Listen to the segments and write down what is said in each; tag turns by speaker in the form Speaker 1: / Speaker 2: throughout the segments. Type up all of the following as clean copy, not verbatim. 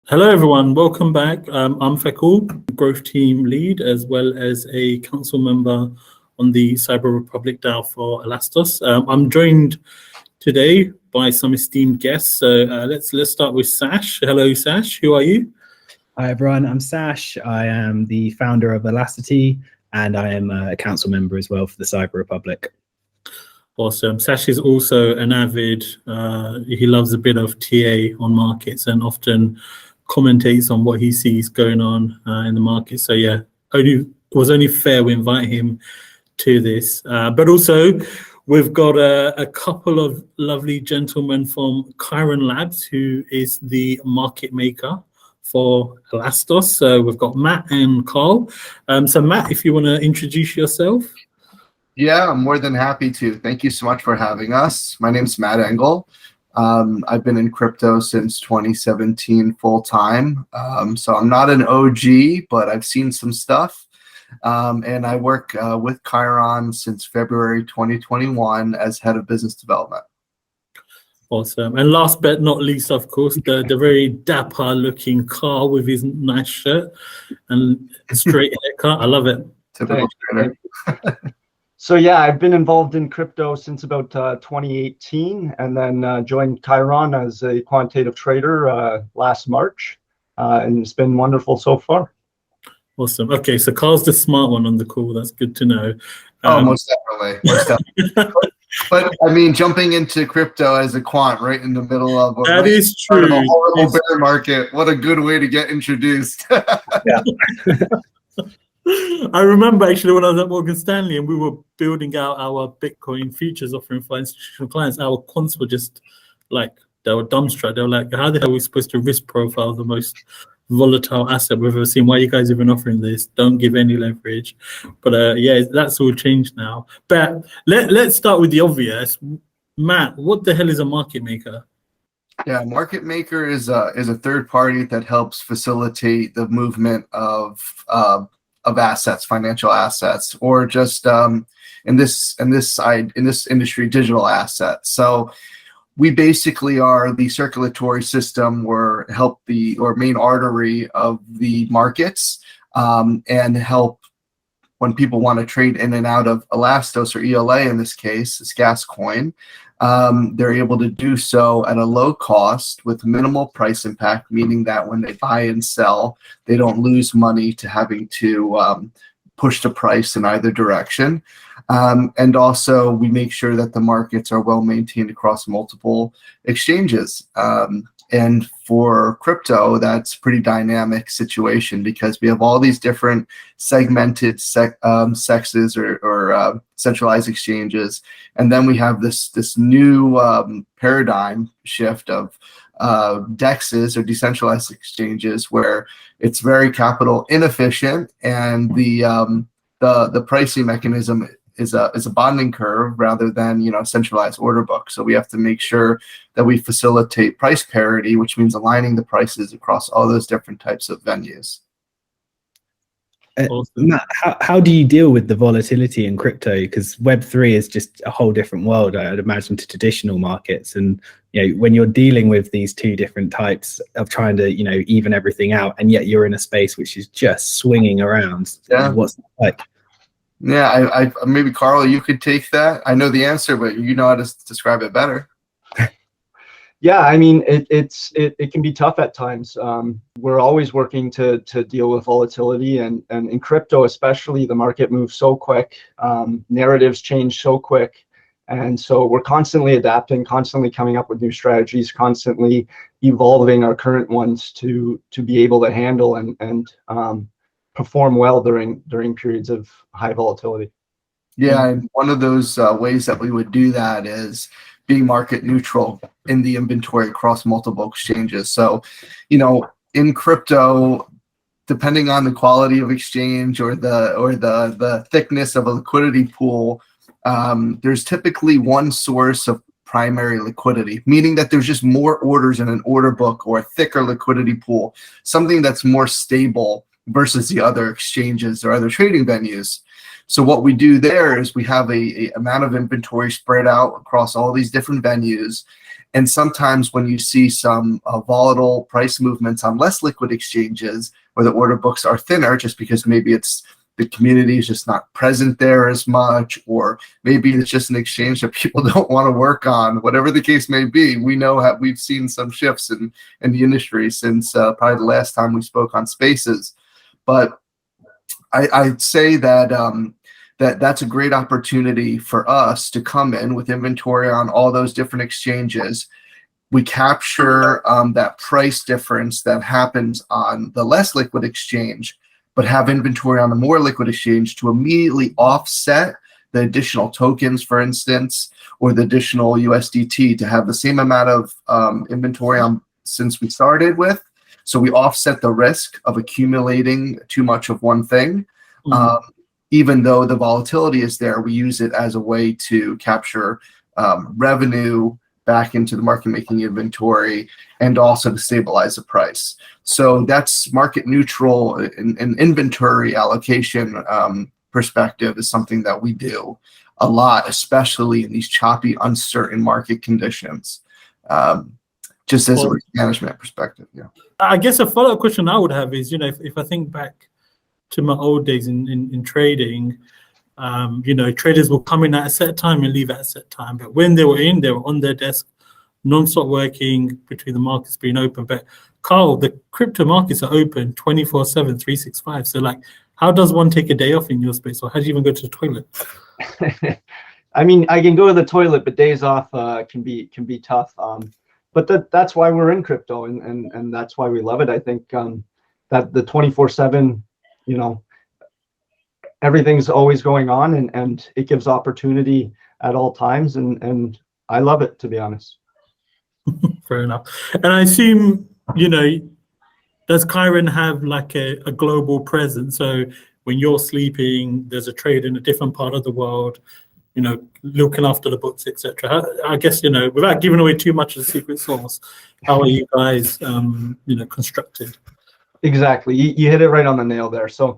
Speaker 1: Hello, everyone. Welcome back. I'm Fekul, growth team lead, as well as a council member on the Cyber Republic DAO for Elastos. I'm joined today by some esteemed guests. So let's start with Sash. Hello, Sash. Who are you?
Speaker 2: Hi, everyone. I'm Sash. I am the founder of Elasticity, and I am a council member as well for the Cyber Republic.
Speaker 1: Awesome. Sash is also an avid, he loves a bit of TA on markets and often commentates on what he sees going on in the market. So yeah, it was only fair we invite him to this. But also, we've got a couple of lovely gentlemen from Kairon Labs, who is the market maker for Elastos. So we've got Matt and Carl. So Matt, if you want to introduce yourself.
Speaker 3: Yeah, I'm more than happy to. Thank you so much for having us. My name's Matt Engel. I've been in crypto since 2017 full time. So I'm not an OG, but I've seen some stuff. And I work with Kairon since February 2021 as head of business development.
Speaker 1: Awesome. And last but not least, of course, the very dapper looking Carl with his nice shirt and straight haircut. I love it.
Speaker 3: Typical trader.
Speaker 4: So yeah, I've been involved in crypto since about 2018, and then joined Kairon as a quantitative trader last March, and it's been wonderful so far.
Speaker 1: Awesome. Okay, so Carl's the smart one on the call. That's good to know.
Speaker 3: Most definitely. Most definitely. But I mean, jumping into crypto as a quant right in the middle of
Speaker 1: is true.
Speaker 3: A horrible bear market. What a good way to get introduced.
Speaker 2: Yeah.
Speaker 1: I remember actually when I was at Morgan Stanley and we were building out our Bitcoin futures offering for institutional clients, our quants were just like, they were dumbstruck. They were like, how the hell are we supposed to risk profile the most volatile asset we've ever seen? Why are you guys even offering this? Don't give any leverage. But yeah, that's all changed now. But let's start with the obvious. Matt, what the hell is a market maker?
Speaker 3: Yeah, market maker is a third party that helps facilitate the movement of assets, financial assets, or just in this industry, digital assets. So we basically are the circulatory system or main artery of the markets, and help when people want to trade in and out of Elastos or ELA in this case, this gas coin. They're able to do so at a low cost with minimal price impact, meaning that when they buy and sell, they don't lose money to having to push the price in either direction. And also, we make sure that the markets are well maintained across multiple exchanges. And for crypto, that's a pretty dynamic situation because we have all these different segmented sexes or centralized exchanges. And then we have this new paradigm shift of DEXs or decentralized exchanges where it's very capital inefficient, and the pricing mechanism is a bonding curve rather than centralized order book. So we have to make sure that we facilitate price parity, which means aligning the prices across all those different types of venues.
Speaker 2: Matt, how do you deal with the volatility in crypto? Because Web3 is just a whole different world, I'd imagine, to traditional markets. And when you're dealing with these two different types of trying to even everything out, and yet you're in a space which is just swinging around.
Speaker 3: Yeah.
Speaker 2: What's that like?
Speaker 3: Yeah, I maybe Carl, you could take that. I know the answer, but you know how to describe it better.
Speaker 4: Yeah, I mean, it can be tough at times. We're always working to deal with volatility, and in crypto especially, the market moves so quick, narratives change so quick, and so we're constantly adapting, constantly coming up with new strategies, constantly evolving our current ones to be able to handle and perform well during periods of high volatility.
Speaker 3: Yeah, and one of those ways that we would do that is being market neutral in the inventory across multiple exchanges. So, in crypto, depending on the quality of exchange or the thickness of a liquidity pool, there's typically one source of primary liquidity, meaning that there's just more orders in an order book or a thicker liquidity pool, something that's more stable versus the other exchanges or other trading venues. So what we do there is we have a amount of inventory spread out across all these different venues. And sometimes when you see some volatile price movements on less liquid exchanges, where the order books are thinner, just because maybe it's the community is just not present there as much, or maybe it's just an exchange that people don't want to work on, whatever the case may be. We know we've seen some shifts in the industry since probably the last time we spoke on Spaces. But I'd say that that's a great opportunity for us to come in with inventory on all those different exchanges. We capture that price difference that happens on the less liquid exchange, but have inventory on the more liquid exchange to immediately offset the additional tokens, for instance, or the additional USDT, to have the same amount of inventory on since we started with. So we offset the risk of accumulating too much of one thing. Even though the volatility is there, we use it as a way to capture revenue back into the market making inventory, and also to stabilize the price. So that's market neutral and inventory allocation perspective is something that we do a lot, especially in these choppy, uncertain market conditions, just as a risk management perspective. Yeah.
Speaker 1: I guess a follow-up question I would have is, if I think back to my old days in trading, traders will come in at a set time and leave at a set time. But when they were on their desk, non-stop working between the markets being open. But Carl, the crypto markets are open 24/7, 365. So how does one take a day off in your space, or how do you even go to the toilet?
Speaker 4: I mean, I can go to the toilet, but days off can be tough. But that's why we're in crypto, and that's why we love it. I think that the 24/7, everything's always going on, and it gives opportunity at all times, and I love it, to be honest.
Speaker 1: Fair enough. And I assume, does Kairon have a global presence? So when you're sleeping, there's a trade in a different part of the world, looking after the books, etc. I guess, without giving away too much of the secret sauce, how are you guys, constructed?
Speaker 4: Exactly. You hit it right on the nail there. So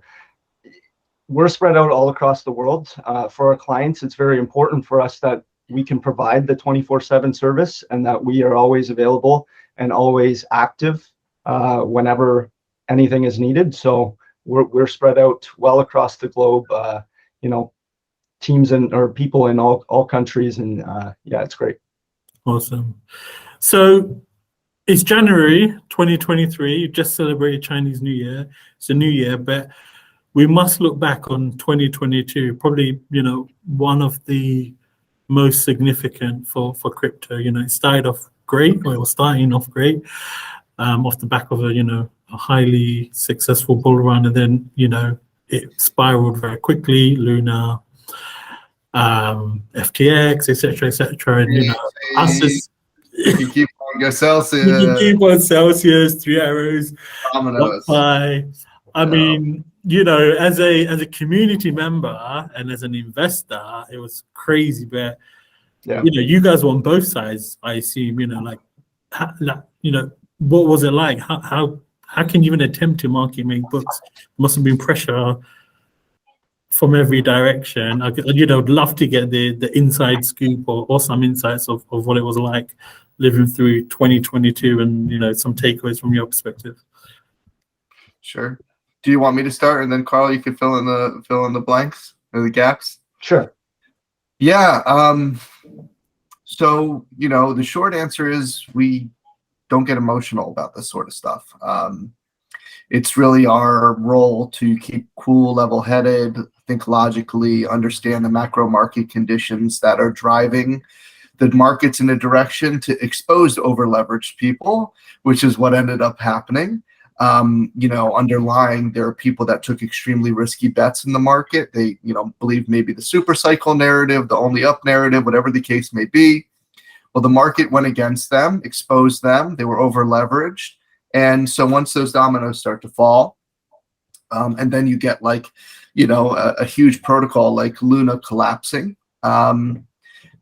Speaker 4: we're spread out all across the world. For our clients, it's very important for us that we can provide the 24/7 service, and that we are always available and always active whenever anything is needed. So we're spread out well across the globe, teams or people in all countries, and yeah, it's great.
Speaker 1: Awesome. So it's January 2023. You just celebrated Chinese New Year. It's a new year, but we must look back on 2022, probably, one of the most significant for crypto. It started off great, or it was starting off great, off the back of a highly successful bull run, and then, it spiraled very quickly. Luna, FTX, etc. And, us as
Speaker 3: You keep on go Celsius.
Speaker 1: you can keep on Celsius, Three Arrows,
Speaker 3: Dominoes.
Speaker 1: I mean, as a community member and as an investor, it was crazy. But
Speaker 4: Yeah.
Speaker 1: you guys were on both sides, I assume. What was it like? How can you even attempt to market make books? Must have been pressure from every direction. I'd love to get the inside scoop or some insights of what it was like living through 2022, and some takeaways from your perspective.
Speaker 3: Sure. Do you want me to start, and then Carl, you can fill in the blanks or the gaps?
Speaker 4: Sure.
Speaker 3: Yeah. So the short answer is we don't get emotional about this sort of stuff. It's really our role to keep cool, level-headed, think logically, understand the macro market conditions that are driving the markets in a direction to expose over-leveraged people, which is what ended up happening. Underlying, there are people that took extremely risky bets in the market. They, believe maybe the super cycle narrative, the only up narrative, whatever the case may be. Well, the market went against them, exposed them. They were over-leveraged. And so once those dominoes start to fall, and then you get a huge protocol like Luna collapsing,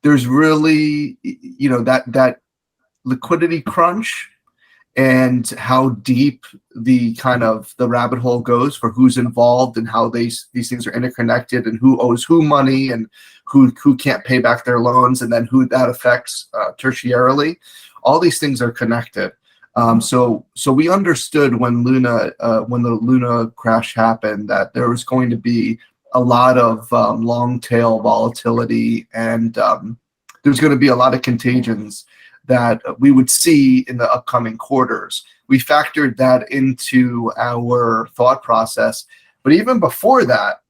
Speaker 3: there's really, that liquidity crunch and how deep the rabbit hole goes for who's involved and how these things are interconnected and who owes who money and who can't pay back their loans, and then who that affects tertiarily. All these things are connected. So we understood when the Luna crash happened that there was going to be a lot of long tail volatility, and there's going to be a lot of contagions that we would see in the upcoming quarters. We factored that into our thought process. But even before that,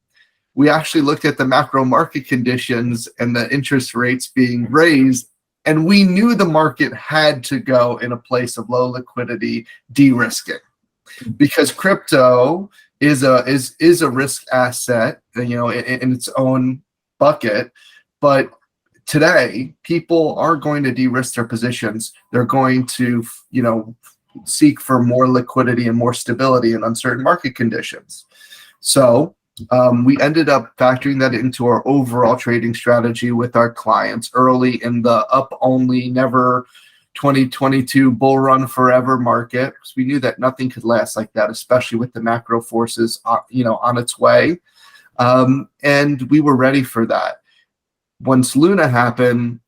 Speaker 3: we actually looked at the macro market conditions and the interest rates being raised, and we knew the market had to go in a place of low liquidity de-risking, because crypto is a risk asset, in its own bucket. But today, people are going to de-risk their positions. They're going to, seek for more liquidity and more stability in uncertain market conditions. So we ended up factoring that into our overall trading strategy with our clients early in the up-only, never 2022 bull run forever market, because we knew that nothing could last like that, especially with the macro forces, on its way. And we were ready for that. Once Luna happened,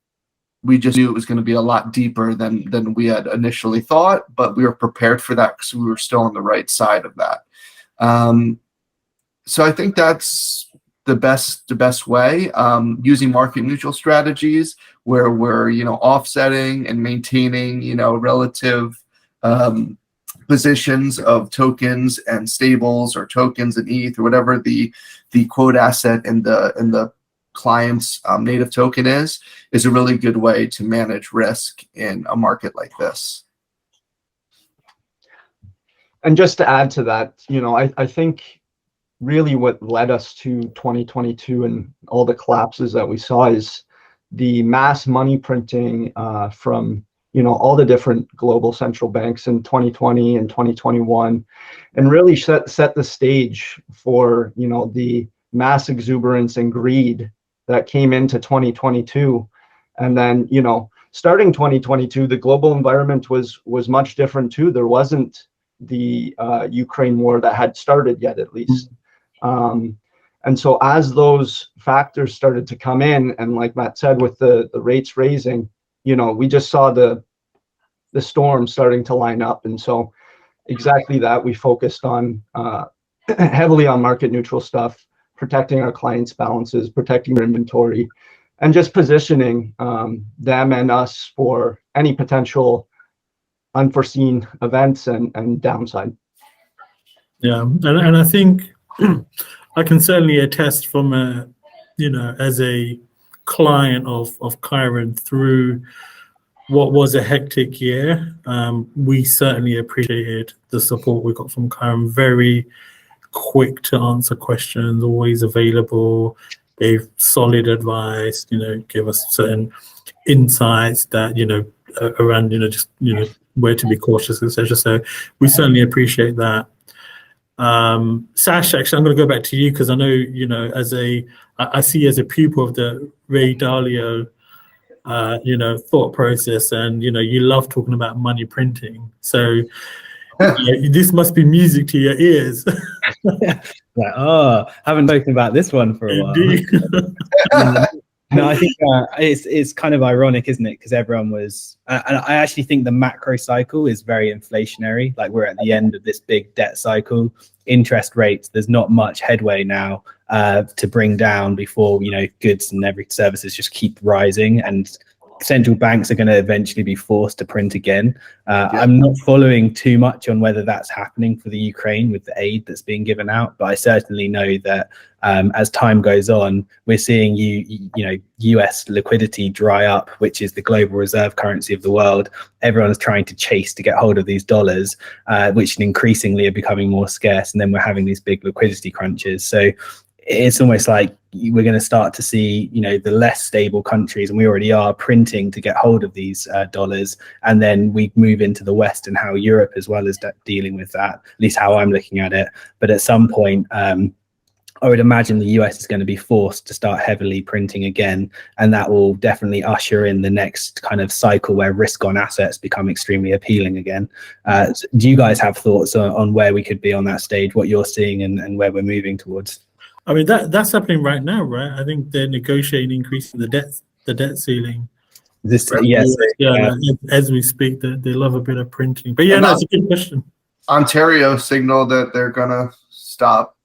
Speaker 3: we just knew it was going to be a lot deeper than we had initially thought, but we were prepared for that because we were still on the right side of that. So I think that's the best way, using market neutral strategies where we're offsetting and maintaining relative positions of tokens and stables, or tokens and ETH, or whatever the quote asset in the client's native token is a really good way to manage risk in a market like this.
Speaker 4: And just to add to that, I think really what led us to 2022 and all the collapses that we saw is the mass money printing from all the different global central banks in 2020 and 2021, and really set the stage for the mass exuberance and greed that came into 2022. And then starting 2022, the global environment was much different too. There wasn't the Ukraine war that had started yet, at least. And so as those factors started to come in, and like Matt said, with the rates raising, we just saw the storm starting to line up. And so exactly that, we focused on heavily on market neutral stuff, protecting our clients' balances, protecting their inventory, and just positioning them and us for any potential unforeseen events and downside.
Speaker 1: Yeah, and I think I can certainly attest from as a client of Kairon through what was a hectic year. We certainly appreciated the support we got from Kairon. Very quick to answer questions, always available, gave solid advice, gave us certain insights that, around, just, where to be cautious, etc. So we certainly appreciate that. Sash, actually, I'm going to go back to you because I know, I see as a pupil of the Ray Dalio, thought process, and, you love talking about money printing. So this must be music to your ears.
Speaker 2: Haven't spoken about this one for a while. No, I think it's kind of ironic, isn't it? Because everyone was, and I actually think the macro cycle is very inflationary. Like, we're at the end of this big debt cycle. Interest rates, there's not much headway now to bring down before, goods and every services just keep rising, and central banks are going to eventually be forced to print again. I'm not following too much on whether that's happening for the Ukraine with the aid that's being given out, but I certainly know that as time goes on, we're seeing US liquidity dry up, which is the global reserve currency of the world. Everyone's trying to chase to get hold of these dollars, which increasingly are becoming more scarce, and then we're having these big liquidity crunches. So it's almost like we're going to start to see, the less stable countries, and we already are, printing to get hold of these dollars, and then we move into the West and how Europe as well is dealing with that, at least how I'm looking at it. But at some point, I would imagine the US is going to be forced to start heavily printing again, and that will definitely usher in the next kind of cycle where risk on assets become extremely appealing again. Do you guys have thoughts on where we could be on that stage, what you're seeing and where we're moving towards?
Speaker 1: I mean, that's happening right now, right? I think they're negotiating increasing the debt ceiling.
Speaker 2: This,
Speaker 1: Right.
Speaker 2: yes,
Speaker 1: Like, as we speak, they love a bit of printing. But yeah, no, it's a good question.
Speaker 3: Ontario signaled that they're gonna stop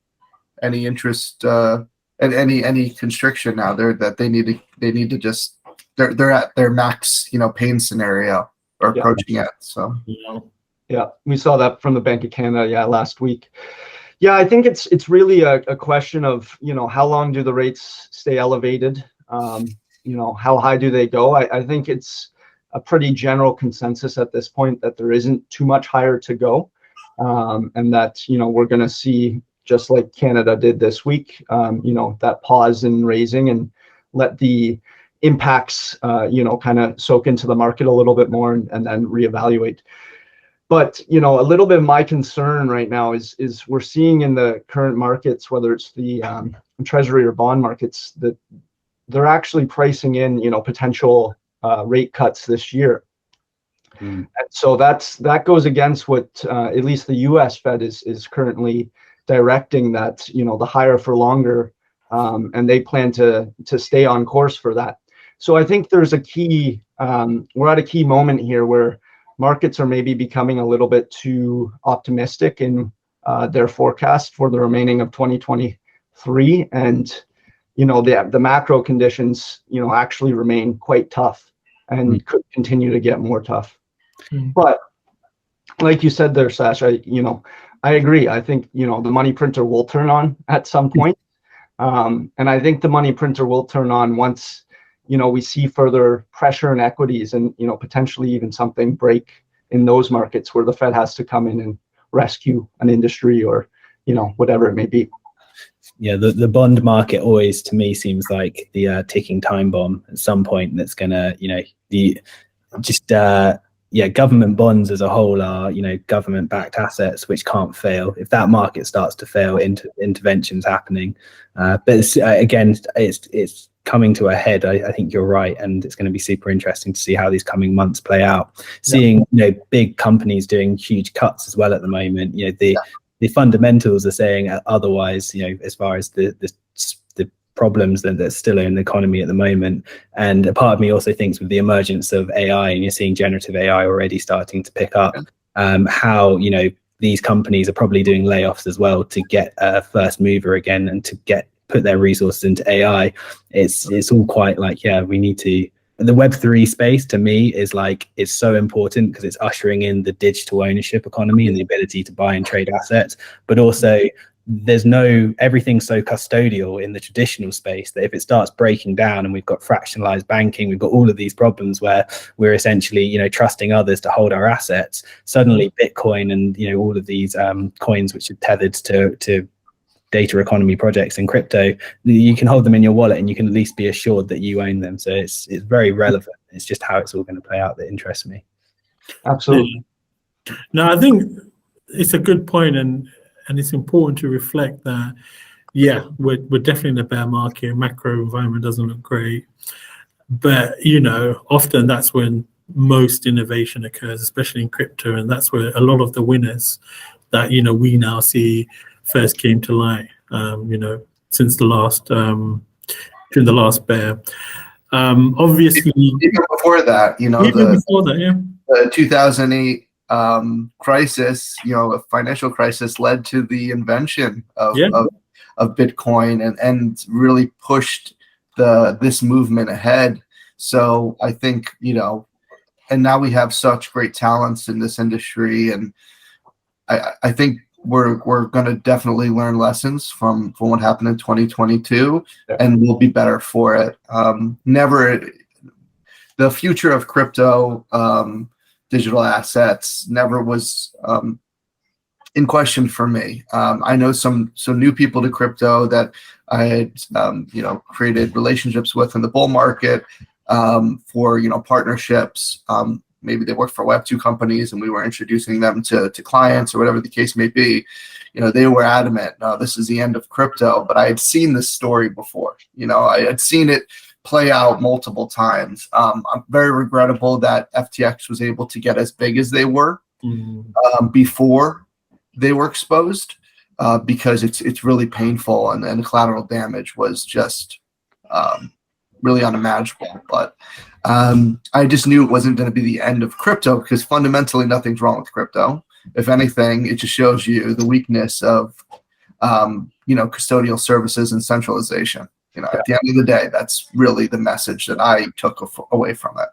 Speaker 3: any interest and any constriction now. They need to just they're at their max, pain scenario or approaching it. So
Speaker 4: yeah, we saw that from the Bank of Canada last week. Yeah, I think it's really a question of how long do the rates stay elevated? How high do they go? I think it's a pretty general consensus at this point that there isn't too much higher to go, and that we're going to see, just like Canada did this week, that pause in raising and let the impacts kind of soak into the market a little bit more and then reevaluate. But a little bit of my concern right now is we're seeing in the current markets, whether it's the treasury or bond markets, that they're actually pricing in potential rate cuts this year. And so that goes against what at least the US Fed is currently directing, that the higher for longer, and they plan to stay on course for that. So I think there's we're at a key moment here where markets are maybe becoming a little bit too optimistic in their forecast for the remaining of 2023, and the macro conditions actually remain quite tough and could continue to get more tough. But like you said there, Sash, I agree. I think the money printer will turn on at some point, and I think the money printer will turn on once we see further pressure in equities and potentially even something break in those markets where the Fed has to come in and rescue an industry or whatever it may be.
Speaker 2: Yeah, the bond market always, to me, seems like the ticking time bomb at some point that's gonna, government bonds as a whole are, government-backed assets which can't fail. If that market starts to fail, interventions happening. But it's coming to a head. I think you're right, and it's going to be super interesting to see how these coming months play out. Seeing big companies doing huge cuts as well at the moment. The fundamentals are saying otherwise, as far as the problems that still are in the economy at the moment. And a part of me also thinks with the emergence of AI, and you're seeing generative AI already starting to pick up, how, these companies are probably doing layoffs as well to get a first mover again and to put their resources into AI. It's all quite like, we need to. The Web3 space to me is so important because it's ushering in the digital ownership economy and the ability to buy and trade assets, but also everything's so custodial in the traditional space that if it starts breaking down and we've got fractionalized banking, we've got all of these problems where we're essentially, trusting others to hold our assets, suddenly Bitcoin and, all of these coins which are tethered to data economy projects in crypto, you can hold them in your wallet and you can at least be assured that you own them. So it's very relevant. It's just how it's all going to play out that interests me.
Speaker 4: Absolutely.
Speaker 1: No, I think it's a good point, and it's important to reflect that, we're definitely in a bear market. Macro environment doesn't look great. But, often that's when most innovation occurs, especially in crypto. And that's where a lot of the winners that, we now see first came to light, since the last, during the last bear. Obviously.
Speaker 3: Even before that, the 2008 crisis, a financial crisis led to the invention of Bitcoin and really pushed this movement ahead. So I think, and now we have such great talents in this industry, and I think we're going to definitely learn lessons from what happened in 2022, and we'll be better for it. The future of crypto, digital assets never was in question for me. I know some new people to crypto that I had created relationships with in the bull market, for partnerships. maybe they worked for Web2 companies and we were introducing them to clients or whatever the case may be, they were adamant, no, this is the end of crypto. But I had seen this story before. I had seen it play out multiple times. I'm very regrettable that FTX was able to get as big as they were before they were exposed, because it's really painful, and the collateral damage was just really unimaginable. But I just knew it wasn't going to be the end of crypto, because fundamentally nothing's wrong with crypto. If anything, it just shows you the weakness of custodial services and centralization. At the end of the day, that's really the message that I took away from it.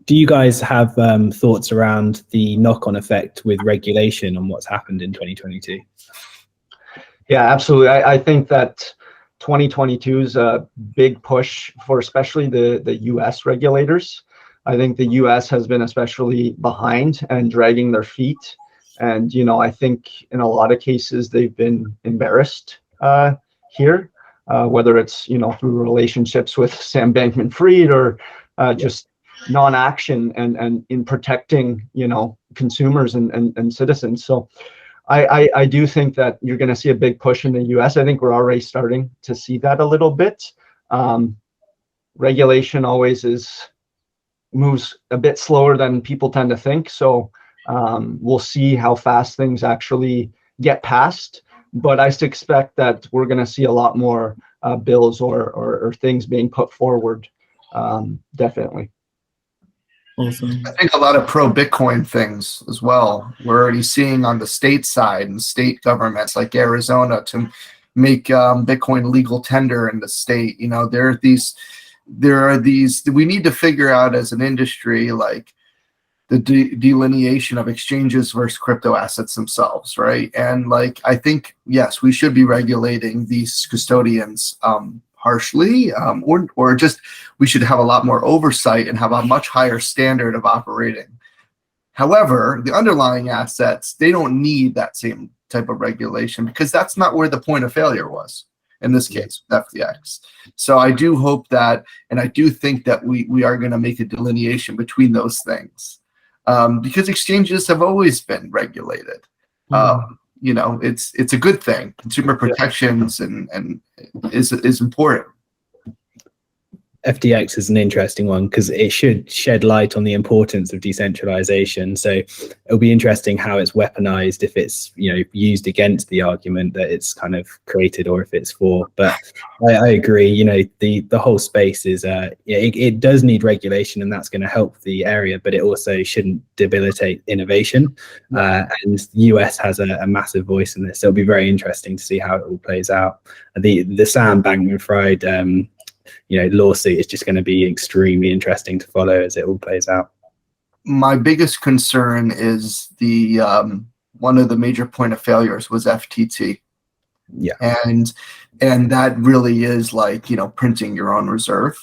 Speaker 2: Do you guys have thoughts around the knock-on effect with regulation on what's happened in 2022?
Speaker 4: Yeah, absolutely. I think that 2022 is a big push for especially the US regulators. I think the US has been especially behind and dragging their feet. And, I think in a lot of cases, they've been embarrassed here, whether it's, through relationships with Sam Bankman-Fried or just non-action and in protecting, consumers and citizens. So I do think that you're going to see a big push in the US. I think we're already starting to see that a little bit. Regulation always moves a bit slower than people tend to think. So we'll see how fast things actually get passed. But I expect that we're going to see a lot more bills or things being put forward, definitely.
Speaker 1: Awesome.
Speaker 3: I think a lot of pro-Bitcoin things as well. We're already seeing on the state side and state governments like Arizona to make Bitcoin legal tender in the state. There are these. We need to figure out as an industry, like the delineation of exchanges versus crypto assets themselves, right? And I think, yes, we should be regulating these custodians harshly, or just we should have a lot more oversight and have a much higher standard of operating. However, the underlying assets, they don't need that same type of regulation, because that's not where the point of failure was in this case, FTX. So I do hope that, and I do think that we are going to make a delineation between those things, because exchanges have always been regulated. It's a good thing. Consumer protections and is important.
Speaker 2: FTX is an interesting one because it should shed light on the importance of decentralization. So it'll be interesting how it's weaponized, if it's used against the argument that it's kind of created, or if it's for. But I agree. The whole space is it does need regulation, and that's going to help the area, but it also shouldn't debilitate innovation. And the US has a massive voice in this. So it'll be very interesting to see how it all plays out. The Sam Bankman-Fried lawsuit is just going to be extremely interesting to follow as it all plays out.
Speaker 3: My biggest concern is the one of the major point of failures was FTT.
Speaker 2: Yeah,
Speaker 3: and that really is printing your own reserve.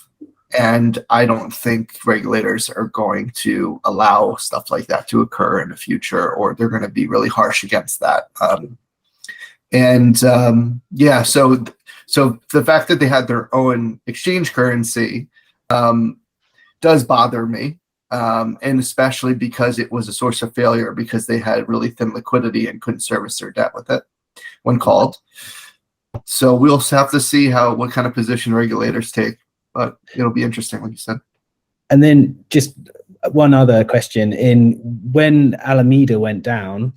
Speaker 3: And I don't think regulators are going to allow stuff like that to occur in the future, or they're going to be really harsh against that. So the fact that they had their own exchange currency does bother me, and especially because it was a source of failure, because they had really thin liquidity and couldn't service their debt with it when called. So we'll have to see what kind of position regulators take, but it'll be interesting, like you said.
Speaker 2: And then just one other question: when Alameda went down,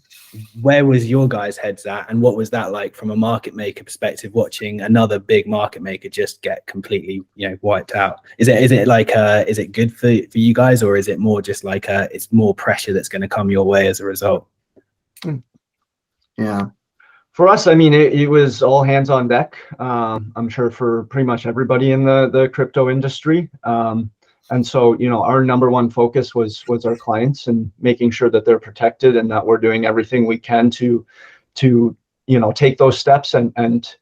Speaker 2: where was your guys' heads at, and what was that like from a market maker perspective, watching another big market maker just get completely wiped out? Is it good for you guys, or is it more just it's more pressure that's going to come your way as a result?
Speaker 3: Yeah,
Speaker 4: for us, it was all hands on deck. I'm sure for pretty much everybody in the crypto industry. And so, our number one focus was our clients and making sure that they're protected, and that we're doing everything we can to take those steps and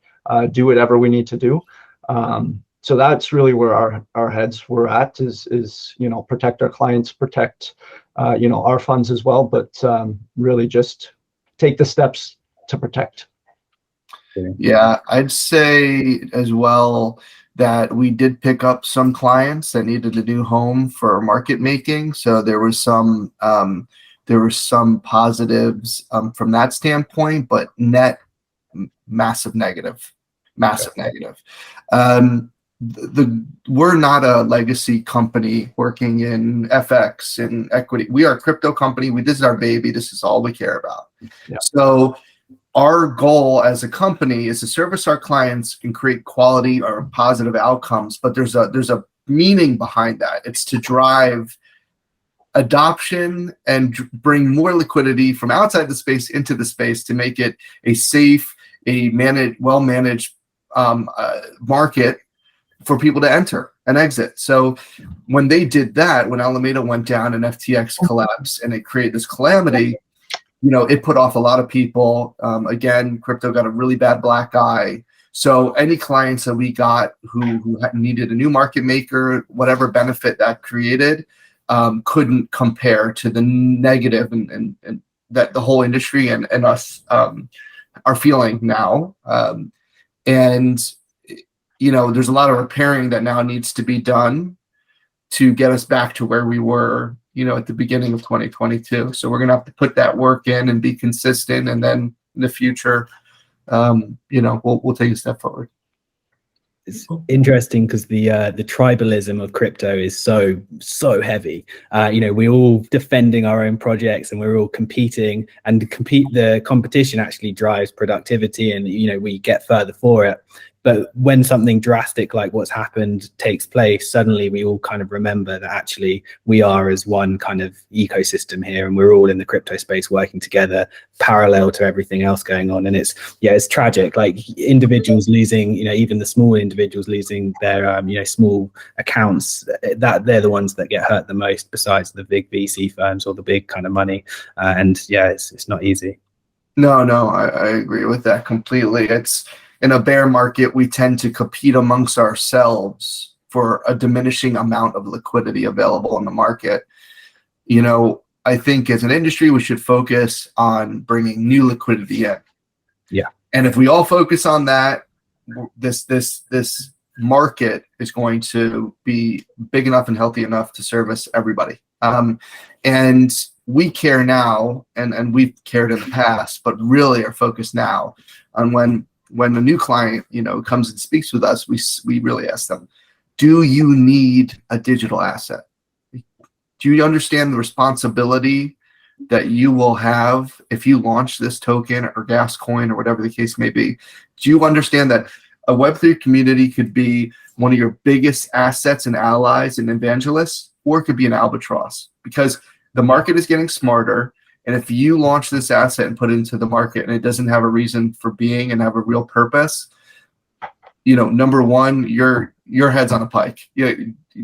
Speaker 4: do whatever we need to do. So that's really where our heads were at, is protect our clients, protect our funds as well, but really just take the steps to protect.
Speaker 3: Yeah, I'd say as well, that we did pick up some clients that needed a new home for market making. So there was some positives from that standpoint, but net massive negative. We're not a legacy company working in FX and equity. We are a crypto company. This is our baby. This is all we care about.
Speaker 4: Yeah.
Speaker 3: So our goal as a company is to service our clients and create quality or positive outcomes. But there's a meaning behind that. It's to drive adoption and bring more liquidity from outside the space into the space to make it a safe, well-managed market for people to enter and exit. So when they did that, when Alameda went down and FTX collapsed and it created this calamity, it put off a lot of people. Again, crypto got a really bad black eye. So any clients that we got who needed a new market maker, whatever benefit that created, couldn't compare to the negative and that the whole industry and us are feeling now. There's a lot of repairing that now needs to be done to get us back to where we were, at the beginning of 2022. So we're going to have to put that work in and be consistent. And then in the future, we'll take a step forward.
Speaker 2: It's interesting because the tribalism of crypto is so heavy. We're all defending our own projects and we're all competing, and the competition actually drives productivity, and we get further for it. But when something drastic like what's happened takes place, suddenly we all kind of remember that actually we are as one kind of ecosystem here, and we're all in the crypto space working together parallel to everything else going on. And it's tragic, like individuals losing, even the small individuals losing their, small accounts, that they're the ones that get hurt the most besides the big VC firms or the big kind of money. It's not easy.
Speaker 3: No, I agree with that completely. In a bear market, we tend to compete amongst ourselves for a diminishing amount of liquidity available in the market. I think as an industry, we should focus on bringing new liquidity in.
Speaker 2: Yeah. And
Speaker 3: if we all focus on that, this market is going to be big enough and healthy enough to service everybody. And we care now, and we've cared in the past, but really are focused now on when a new client, comes and speaks with us, we really ask them, do you need a digital asset? Do you understand the responsibility that you will have if you launch this token or gas coin or whatever the case may be? Do you understand that a Web3 community could be one of your biggest assets and allies and evangelists, or it could be an albatross? Because the market is getting smarter. And if you launch this asset and put it into the market and it doesn't have a reason for being and have a real purpose, number one, your head's on a pike.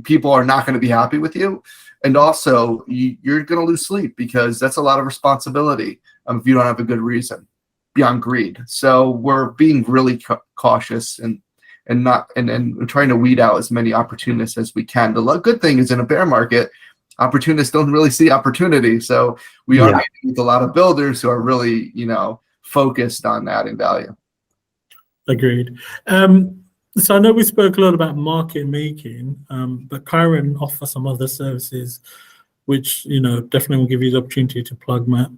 Speaker 3: People are not going to be happy with you. And also, you're going to lose sleep because that's a lot of responsibility if you don't have a good reason beyond greed. So we're being really cautious and trying to weed out as many opportunists as we can. The good thing is in a bear market, opportunists don't really see opportunity. So we are meeting with a lot of builders who are really, focused on adding value.
Speaker 1: Agreed. So I know we spoke a lot about market making, but Kairon offers some other services, which, definitely will give you the opportunity to plug, Matt.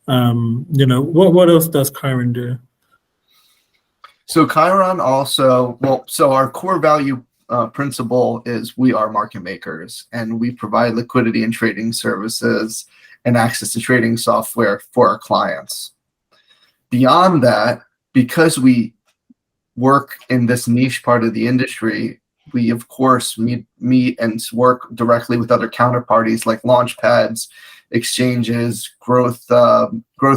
Speaker 1: What else does Kairon do?
Speaker 3: So Kairon also, so our core value principle is we are market makers, and we provide liquidity and trading services and access to trading software for our clients. Beyond that, because we work in this niche part of the industry, we of course meet and work directly with other counterparties like launch pads, exchanges, growth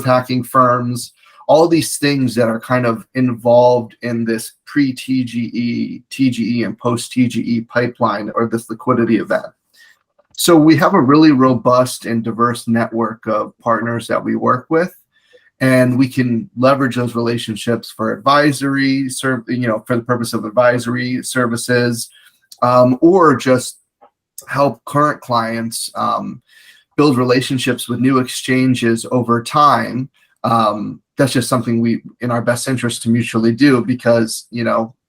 Speaker 3: hacking firms, all these things that are kind of involved in this pre-TGE, TGE, and post-TGE pipeline, or this liquidity event. So we have a really robust and diverse network of partners that we work with, and we can leverage those relationships for advisory, for the purpose of advisory services, or just help current clients build relationships with new exchanges over time. That's just something we, in our best interest, to mutually do, because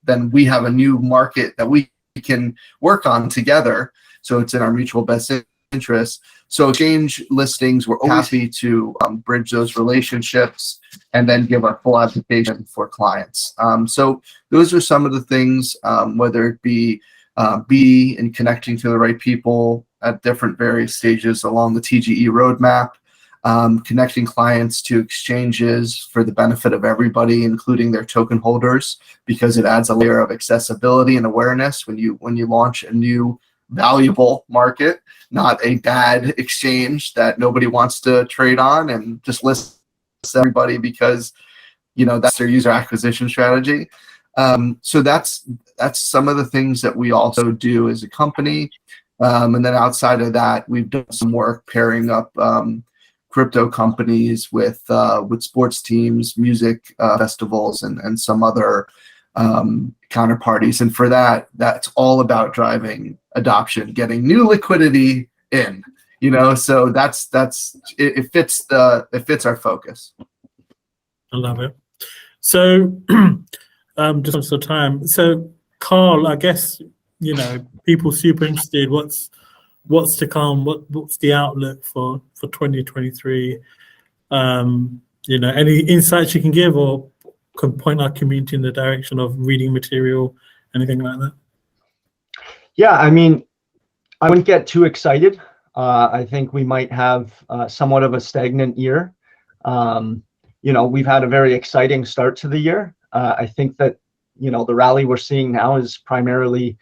Speaker 3: then we have a new market that we can work on together. So it's in our mutual best interest. So exchange listings, we're happy to bridge those relationships and then give our full application for clients. So those are some of the things, whether it be in connecting to the right people at different various stages along the TGE roadmap, connecting clients to exchanges for the benefit of everybody, including their token holders, because it adds a layer of accessibility and awareness when you launch a new valuable market, not a bad exchange that nobody wants to trade on and just list everybody because that's their user acquisition strategy. So that's some of the things that we also do as a company. And then outside of that, we've done some work pairing up crypto companies with sports teams, music festivals, and some other counterparties. And for that, that's all about driving adoption, getting new liquidity in. So that's it fits our focus.
Speaker 1: I love it. So just for time. So Carl, I guess people super interested. What's to come? What's the outlook for 2023? Any insights you can give or can point our community in the direction of reading material, anything like that?
Speaker 4: Yeah, I mean, I wouldn't get too excited. I think we might have somewhat of a stagnant year. We've had a very exciting start to the year. I think that the rally we're seeing now is primarily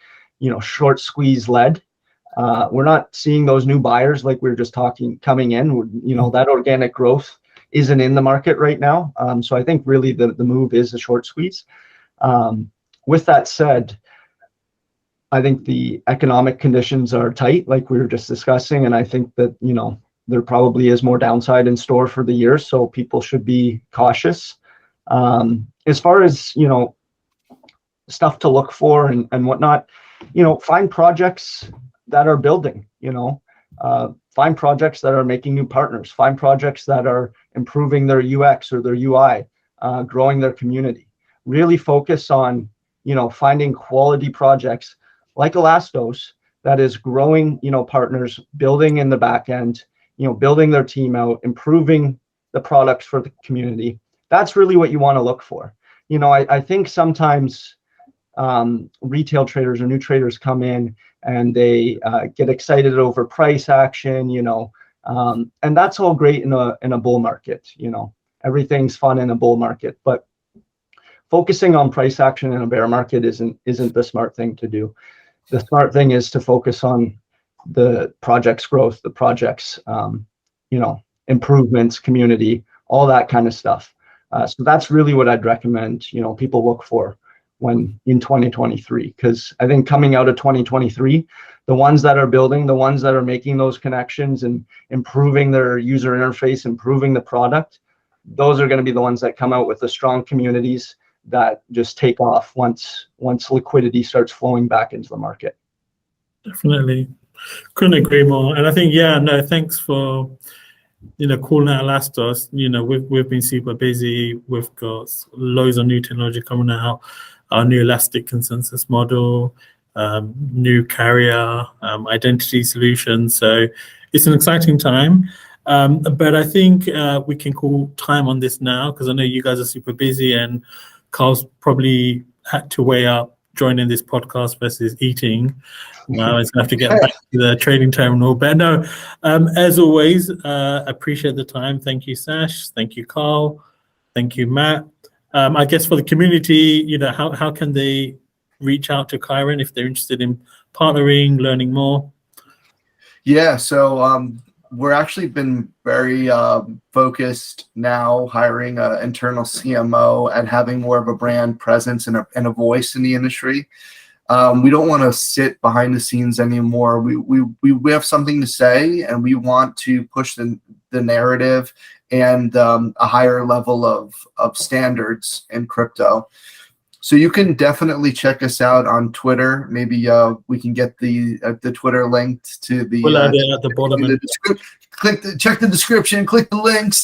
Speaker 4: short squeeze led. We're not seeing those new buyers like we were just talking coming in. That organic growth isn't in the market right now. So I think really the move is a short squeeze. With that said, I think the economic conditions are tight, like we were just discussing, and I think that there probably is more downside in store for the year, so people should be cautious. As far as stuff to look for and whatnot, find projects that are building, find projects that are making new partners, find projects that are improving their UX or their UI, growing their community. Really focus on, finding quality projects like Elastos that is growing, partners, building in the back end, building their team out, improving the products for the community. That's really what you want to look for. I think sometimes retail traders or new traders come in and they get excited over price action, and that's all great in a bull market. Everything's fun in a bull market, but focusing on price action in a bear market isn't the smart thing to do. The smart thing is to focus on the project's growth, the project's improvements, community, all that kind of stuff. So that's really what I'd recommend people look for when in 2023, because I think coming out of 2023, the ones that are building, the ones that are making those connections and improving their user interface, improving the product, those are going to be the ones that come out with the strong communities that just take off once liquidity starts flowing back into the market.
Speaker 1: Definitely. Couldn't agree more. And I think, thanks for calling out Elastos. We've been super busy. We've got loads of new technology coming out, our new elastic consensus model, new carrier, identity solutions. So it's an exciting time. But I think we can call time on this now, because I know you guys are super busy and Carl's probably had to weigh up joining this podcast versus eating. He's going to have to get back to the trading terminal. But no, as always, appreciate the time. Thank you, Sash. Thank you, Carl. Thank you, Matt. I guess for the community, how can they reach out to Kairon if they're interested in partnering, learning more?
Speaker 3: Yeah, so we're actually been very focused now, hiring an internal CMO and having more of a brand presence and a voice in the industry. We don't want to sit behind the scenes anymore. We have something to say, and we want to push the narrative and a higher level of standards in crypto. So you can definitely check us out on Twitter. Maybe we can get the Twitter linked to the.
Speaker 1: We'll add it at the bottom.
Speaker 3: Check the description. Click the links.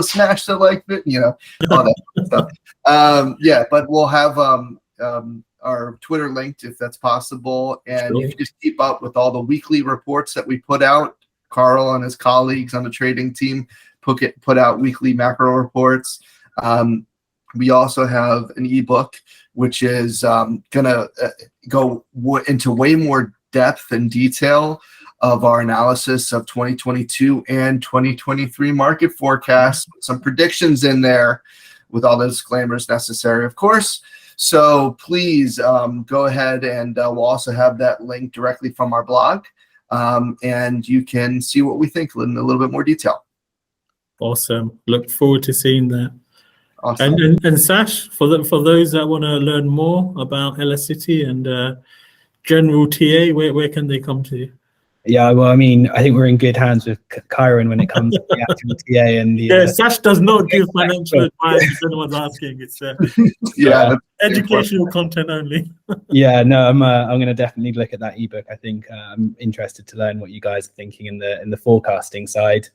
Speaker 3: Smash the like button. All that stuff. But we'll have our Twitter linked if that's possible, and you
Speaker 1: Sure.
Speaker 3: can just keep up with all the weekly reports that we put out. Carl and his colleagues on the trading team put out weekly macro reports. We also have an ebook which is gonna go into way more depth and detail of our analysis of 2022 and 2023 market forecasts, some predictions in there with all the disclaimers necessary, of course. So please go ahead, and we'll also have that link directly from our blog, and you can see what we think in a little bit more detail.
Speaker 1: Awesome. Look forward to seeing that.
Speaker 3: Awesome.
Speaker 1: And Sash, for those that want to learn more about Elasticity and general TA, where can they come to?
Speaker 2: Yeah, well, I mean, I think we're in good hands with Kairon when it comes to the actual TA and the.
Speaker 1: Yeah, Sash does not give financial advice. If anyone's asking, it's
Speaker 3: Yeah,
Speaker 1: educational content only.
Speaker 2: Yeah, no, I'm going to definitely look at that ebook. I think I'm interested to learn what you guys are thinking in the forecasting side.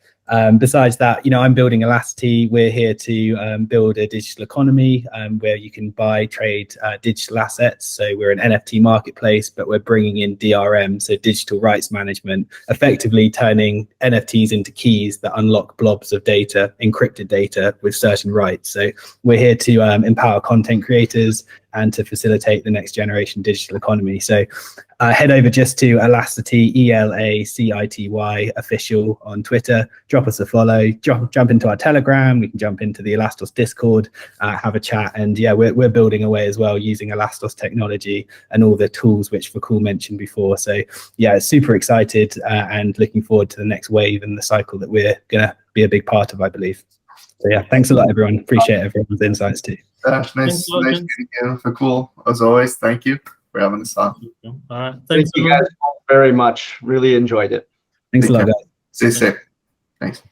Speaker 2: Besides that, I'm building Elasticity. We're here to build a digital economy where you can buy, trade digital assets. So we're an NFT marketplace, but we're bringing in DRM, so digital rights management, effectively turning NFTs into keys that unlock blobs of data, encrypted data with certain rights. So we're here to empower content creators and to facilitate the next generation digital economy. So head over just to Elasticity, ELACITY official on Twitter. Drop us a follow. Jump into our Telegram. We can jump into the Elastos Discord, have a chat. And yeah, we're building away as well using Elastos technology and all the tools which Fakul mentioned before. So yeah, super excited and looking forward to the next wave and the cycle that we're going to be a big part of, I believe. So yeah, thanks a lot, everyone. Appreciate everyone's insights too.
Speaker 3: Nice meeting you. Cool. As always, thank you for having us on.
Speaker 1: All right.
Speaker 4: Thank you guys very much. Really enjoyed it.
Speaker 2: Thanks a lot, guys.
Speaker 3: Stay safe. Thanks.